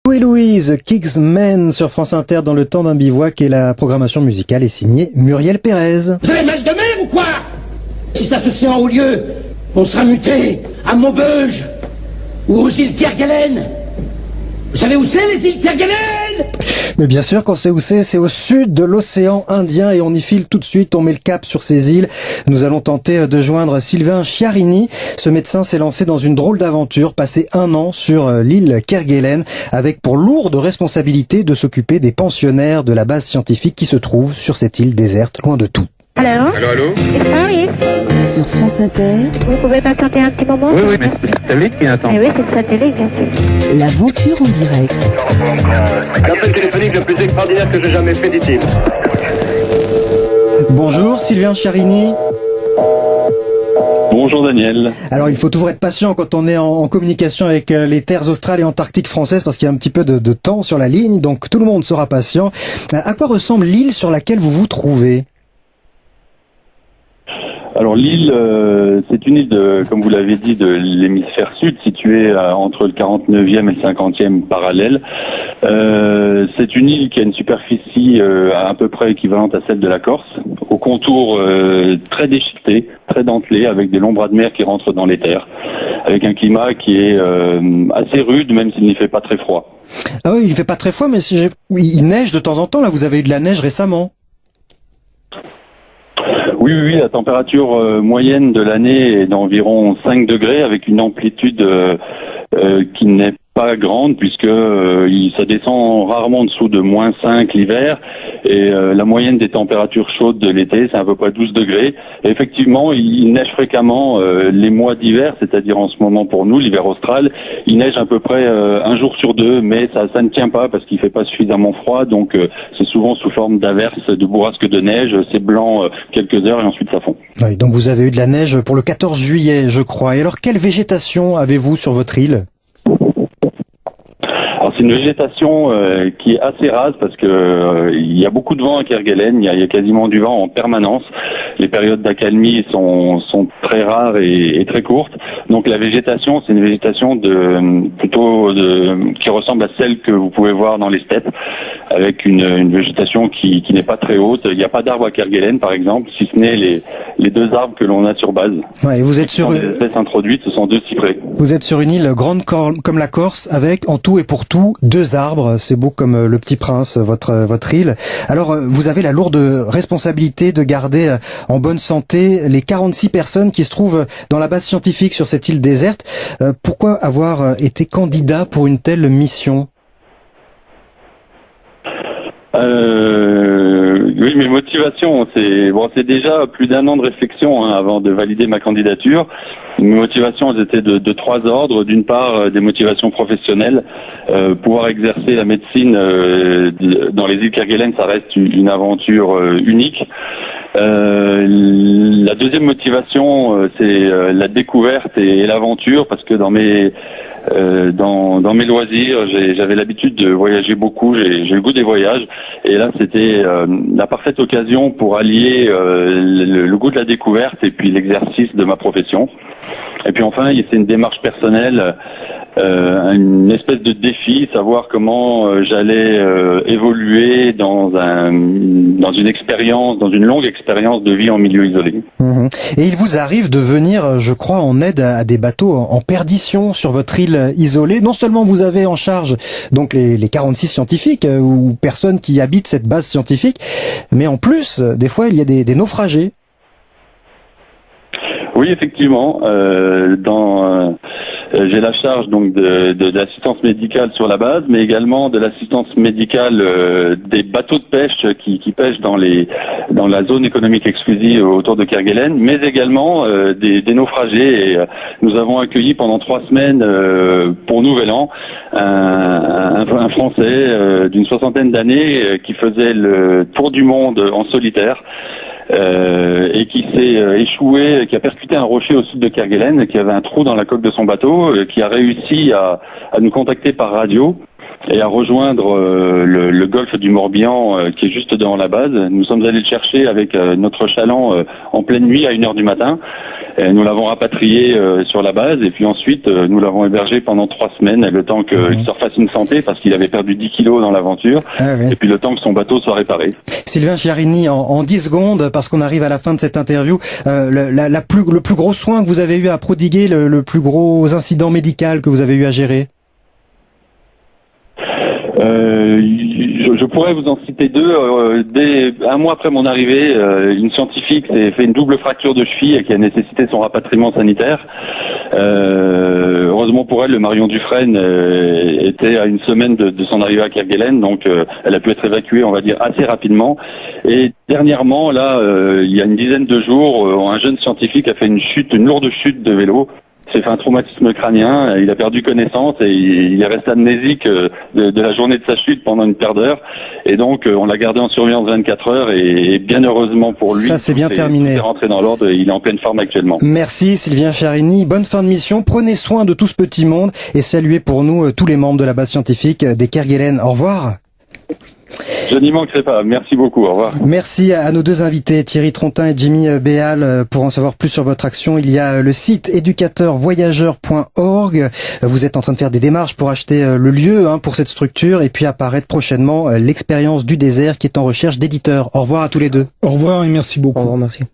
Oui, Louise, Kingsman sur France Inter dans le temps d'un bivouac et la programmation musicale est signée Muriel Pérez. Vous avez mal de mer ou quoi? Si ça se sent au lieu, on sera muté à Maubeuge ou aux îles Kerguelen. Vous savez où c'est les îles Kerguelen? Mais bien sûr qu'on sait où c'est au sud de l'océan Indien et on y file tout de suite, on met le cap sur ces îles. Nous allons tenter de joindre Sylvain Chiarini. Ce médecin s'est lancé dans une drôle d'aventure, passé 1 an sur l'île Kerguelen avec pour lourde responsabilité de s'occuper des pensionnaires de la base scientifique qui se trouve sur cette île déserte, loin de tout. Allô? Allô? Oui. Sur France Inter, Vous pouvez patienter un petit moment? Oui, mais c'est le satellite qui attend. Eh oui, c'est le satellite, bien sûr. l'aventure en direct. L'appel téléphonique le plus extraordinaire que j'ai jamais fait, dit-il. Bonjour Sylvain Chiarini. Bonjour Daniel. Alors il faut toujours être patient quand on est en communication avec les terres australes et antarctiques françaises parce qu'il y a un petit peu de temps sur la ligne, donc tout le monde sera patient. À quoi ressemble l'île sur laquelle vous vous trouvez ? Alors l'île, c'est une île, comme vous l'avez dit, de l'hémisphère sud, située entre le 49e et le 50e parallèle. C'est une île qui a une superficie à peu près équivalente à celle de la Corse, au contour très déchiqueté, très dentelé, avec des longs bras de mer qui rentrent dans les terres, avec un climat qui est assez rude, même s'il n'y fait pas très froid. Ah oui, il fait pas très froid, mais il neige de temps en temps. Là, vous avez eu de la neige récemment. Oui, la température moyenne de l'année est d'environ 5 degrés avec une amplitude qui n'est pas grande puisque ça descend rarement en dessous de -5 l'hiver et la moyenne des températures chaudes de l'été c'est à peu près 12 degrés. Et effectivement, il neige fréquemment les mois d'hiver, c'est-à-dire en ce moment pour nous, l'hiver austral, il neige à peu près 1 jour sur 2, mais ça ne tient pas parce qu'il fait pas suffisamment froid, donc c'est souvent sous forme d'averses, de bourrasques de neige, c'est blanc quelques heures et ensuite ça fond. Oui, donc vous avez eu de la neige pour le 14 juillet, je crois. Et alors, quelle végétation avez-vous sur votre île ? Alors c'est une végétation qui est assez rase parce que il y a beaucoup de vent à Kerguelen, il y a quasiment du vent en permanence. Les périodes d'accalmie sont très rares et très courtes. Donc la végétation, c'est une végétation qui ressemble à celle que vous pouvez voir dans les steppes, avec une végétation qui n'est pas très haute. Il n'y a pas d'arbres à Kerguelen par exemple, si ce n'est les 2 arbres que l'on a sur base. Ouais, vous êtes sur Les espèces introduites, ce sont 2 cyprès. Vous êtes sur une île grande comme la Corse, avec en tout et pour tout 2 arbres. C'est beau comme le Petit Prince, votre île. Alors, vous avez la lourde responsabilité de garder en bonne santé les 46 personnes qui se trouvent dans la base scientifique sur cette île déserte. Pourquoi avoir été candidat pour une telle mission ? Oui, mes motivations, c'est déjà plus d'1 an de réflexion avant de valider ma candidature. Mes motivations elles étaient de 3 ordres. D'une part, des motivations professionnelles. Pouvoir exercer la médecine dans les îles Kerguelen, ça reste une aventure unique. La deuxième motivation, c'est la découverte et l'aventure, parce que dans mes loisirs, j'avais l'habitude de voyager beaucoup, j'ai le goût des voyages, et là c'était la parfaite occasion pour allier le goût de la découverte et puis l'exercice de ma profession. Et puis enfin, c'est une démarche personnelle, une espèce de défi, savoir comment j'allais évoluer dans une expérience, dans une longue expérience de vie en milieu isolé. Mmh. Et il vous arrive de venir, je crois, en aide à des bateaux en perdition sur votre île isolée. Non seulement vous avez en charge donc les 46 scientifiques ou personnes qui habitent cette base scientifique, mais en plus, des fois, il y a des naufragés. Oui, effectivement. J'ai la charge donc de l'assistance médicale sur la base, mais également de l'assistance médicale des bateaux de pêche qui pêchent dans la zone économique exclusive autour de Kerguelen, mais également des naufragés. Et nous avons accueilli pendant 3 semaines pour Nouvel An un Français d'une 60aine d'années qui faisait le tour du monde en solitaire. Et qui s'est échoué, qui a percuté un rocher au sud de Kerguelen, qui avait un trou dans la coque de son bateau, qui a réussi à nous contacter par radio. et à rejoindre le golfe du Morbihan qui est juste devant la base. Nous sommes allés le chercher avec notre chaland en pleine nuit à 1h du matin. Et nous l'avons rapatrié sur la base et puis ensuite nous l'avons hébergé pendant 3 semaines, le temps qu'il se refasse une santé parce qu'il avait perdu 10 kilos dans l'aventure et puis le temps que son bateau soit réparé. Sylvain Chiarini, en 10 secondes, parce qu'on arrive à la fin de cette interview, le plus gros soin que vous avez eu à prodiguer, le plus gros incident médical que vous avez eu à gérer? Je pourrais vous en citer 2. Dès un mois après mon arrivée, une scientifique s'est fait une double fracture de cheville et qui a nécessité son rapatriement sanitaire. Heureusement pour elle, le Marion Dufresne était à 1 semaine de son arrivée à Kerguelen, donc elle a pu être évacuée, on va dire, assez rapidement. Et dernièrement, là, il y a une dizaine de jours, un jeune scientifique a fait une lourde chute de vélo. s'est fait un traumatisme crânien, il a perdu connaissance et il est resté amnésique de la journée de sa chute pendant une paire d'heures. Et donc on l'a gardé en surveillance 24 heures et bien heureusement pour lui, ça c'est bien terminé. Il est rentré dans l'ordre et il est en pleine forme actuellement. Merci Sylvain Chiarini, bonne fin de mission, prenez soin de tout ce petit monde et saluez pour nous tous les membres de la base scientifique des Kerguelen. Au revoir. Je n'y manquerai pas. Merci beaucoup. Au revoir. Merci à nos deux invités, Thierry Trontin et Jimmy Béal. Pour en savoir plus sur votre action, il y a le site éducateurvoyageurs.org. Vous êtes en train de faire des démarches pour acheter le lieu pour cette structure et puis apparaître prochainement l'expérience du désert qui est en recherche d'éditeurs. Au revoir à tous les deux. Au revoir et merci beaucoup. Au revoir, merci.